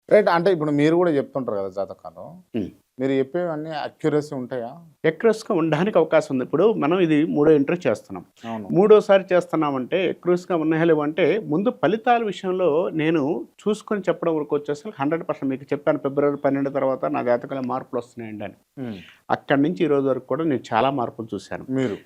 Right. అంటే ఇప్పుడు మీరు గూడా జెప్తుంటారు గదా! జాతకాలు. హ్మ్. మీరు జెప్పేవన్నీ అక్యురసీ ఉంటాయా? ఎక్యురస్‌గా ఉండడానికి అవకాశం ఉంది. ఇప్పుడు మనం ఇది మూడో ఇంటర్వ్యూ చేస్తున్నాం. అవును. మూడోసారి చేస్తున్నామంటే ఎక్యురస్‌గా ఉన్నాయా లేవా అంటే ముందు ఫలితాల విషయంలో నేను చూసుకొని చెప్పడం వరకు వచ్చేసరికి 100% మీకు చెప్పాను ఫిబ్రవరి 12 తర్వాత నా జాతకంలో మార్పులొస్తున్నాయండి అని. హ్మ్. అక్కడి నుంచి ఈ రోజు వరకు కూడా నేను చాలా మార్పులు చూశాను. మీరు.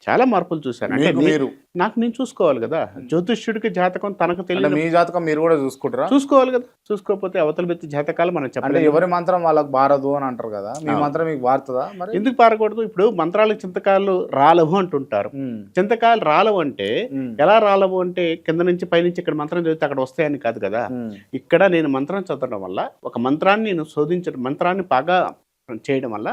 చాలా మార్పులు చూశాను. అంటే మీకు మీరు. నాకు నేను చూసుకోవాలి గదా! జ్యోతిష్యుడికి జాతకం తనకు అంటే తెలియని మీ జాతకం మీరు గూడా జూసుకుంటారా? చూసుకోవాలి గదా! చూసుకోకపోతే అవతల వ్యక్తి జాతకాలు మనం అంటే చెప్పలేము. ఎవరి మంత్రం వాళ్ళకి బారదు అని అంటారు గదా! మీ అవును. మంత్రం మీకు బారుతదా మరి? ఎందుకు పారకూడదు? ఇప్పుడు మంత్రాలకు చింతకాయలు రాలవు అంటుంటారు. హ్మ్. చింతకాయలు రాలవు అంటే హ్మ్. ఎలా రాలవు అంటే కింద నుంచి పైనుంచి ఇక్కడ మంత్రం చదివితే అక్కడ వస్తాయని కాదు కదా! హ్మ్. ఇక్కడ నేను మంత్రం చదవడం వల్ల ఒక మంత్రాన్ని నేను శోధించడం మంత్రాన్ని బాగా చేయడం వల్ల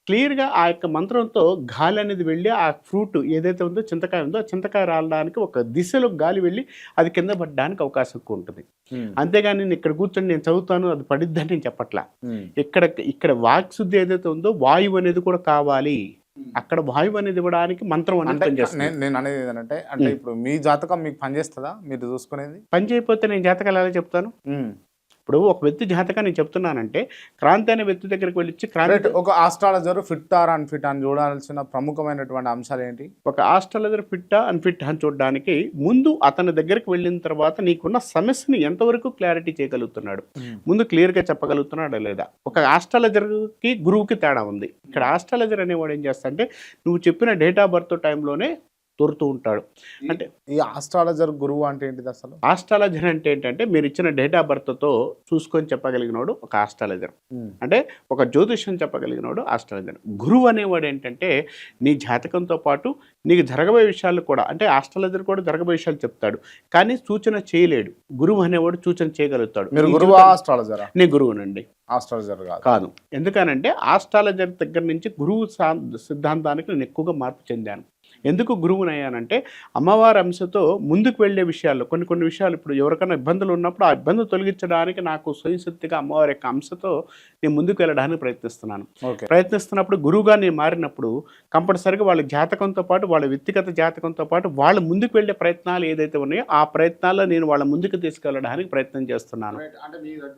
క్లియర్‌గా ఆ యొక్క మంత్రంతో గాలి అనేది వెళ్ళి ఆ ఫ్రూట్ ఏదైతే ఉందో చింతకాయ ఉందో ఆ చింతకాయ రాలడానికి ఒక దిశలో గాలి వెళ్ళి అది కింద పడడానికి అవకాశం ఎక్కువ ఉంటుంది. హ్మ్. అంతేగాని నేను ఇక్కడ కూర్చొని నేను చదువుతాను అది పడిద్దని నేను చెప్పట్లా. హ్మ్. ఇక్కడ వాక్శుద్ధి ఏదైతే ఉందో వాయువు అనేది కూడా కావాలి. అక్కడ వాయువు అనేది ఇవ్వడానికి మంత్రం అనేది అంటే పనిచేస్తుంది. నేననేది ఏదంటే అంటే ఇప్పుడు మీ జాతకం మీకు పనిచేస్తదా? మీరు జూసుకునేది? పని చేయకపోతే నేను జాతకాలు ఎలా చెప్తాను? హ్మ్. ఇప్పుడు ఒక వ్యక్తి జాతకాన్ని నేను చెప్తున్నానంటే క్రాంతి అనే వ్యక్తి దగ్గరికి వెళ్ళిచ్చి రైట్. క్రాంతి ఒక ఆస్ట్రాలజర్ ఫిట్ ఆర్ అన్‌ఫిట్ అని జూడాల్సిన ప్రముఖమైనటువంటి అంశాలేంటి? ఒక ఆస్ట్రాలజర్ ఫిట్టా అన్ఫిట్ అని చూడడానికి ముందు అతని దగ్గరికి వెళ్ళిన తర్వాత నీకున్న సమస్యని ఎంతవరకు క్లారిటీ చేయగలుగుతున్నాడు, హ్మ్. ముందు క్లియర్గా చెప్పగలుగుతున్నాడా లేదా. ఒక ఆస్ట్రాలజర్కి గురువుకి తేడా ఉంది. ఇక్కడ ఆస్ట్రాలజర్ అనేవాడు ఏం చేస్తా అంటే నువ్వు చెప్పిన డేట్ ఆఫ్ బర్త్ టైంలోనే దొరుకుతూ ఉంటాడు. అంటే ఈ ఆస్ట్రాలజర్ గురువు అంటే ఏంటిదసలు? ఆస్ట్రాలజర్ అంటే ఏంటంటే మీరు ఇచ్చిన డేట్ ఆఫ్ బర్త్తో చూసుకొని చెప్పగలిగినోడు ఒక ఆస్ట్రాలజర్. హ్మ్. అంటే ఒక జ్యోతిష్యం చెప్పగలిగినోడు ఆస్ట్రాలజర్. గురువు అనేవాడు ఏంటంటే నీ జాతకంతో పాటు నీకు జరగబోయే విషయాలు కూడా అంటే ఆస్ట్రాలజర్ కూడా జరగబోయే విషయాలు చెప్తాడు కానీ సూచన చేయలేడు. గురువు అనేవాడు సూచన చేయగలుగుతాడు. మీరు నీ గురువా? జీవితం- ఆస్ట్రాలజరా? నేను గురువునండి. ఆస్ట్రాలజర్ గాదు. కాదు. ఎందుకనంటే ఆస్ట్రాలజర్ దగ్గర నుంచి గురువు సిద్ధాంతానికి నేను ఎక్కువగా మార్పు చెందాను. ఎందుకు గురువునయ్యానంటే అమ్మవారి అంశతో ముందుకు వెళ్ళే విషయాల్లో కొన్ని విషయాలు ఇప్పుడు ఎవరికైనా ఇబ్బందులు ఉన్నప్పుడు ఆ ఇబ్బంది తొలగించడానికి నాకు స్వయంశక్తిగా అమ్మవారి యొక్క అంశతో నేను ముందుకు వెళ్ళడానికి ప్రయత్నిస్తున్నాను. ఓకే. ప్రయత్నిస్తున్నప్పుడు గురువుగా నేను మారినప్పుడు కంపల్సరీగా వాళ్ళ జాతకంతో పాటు వాళ్ళ వ్యక్తిగత జాతకంతో పాటు వాళ్ళు ముందుకు వెళ్ళే ప్రయత్నాలు ఏదైతే ఉన్నాయో ఆ ప్రయత్నాల్లో నేను వాళ్ళ ముందుకు తీసుకెళ్ళడానికి ప్రయత్నం చేస్తున్నాను. అంటే మీ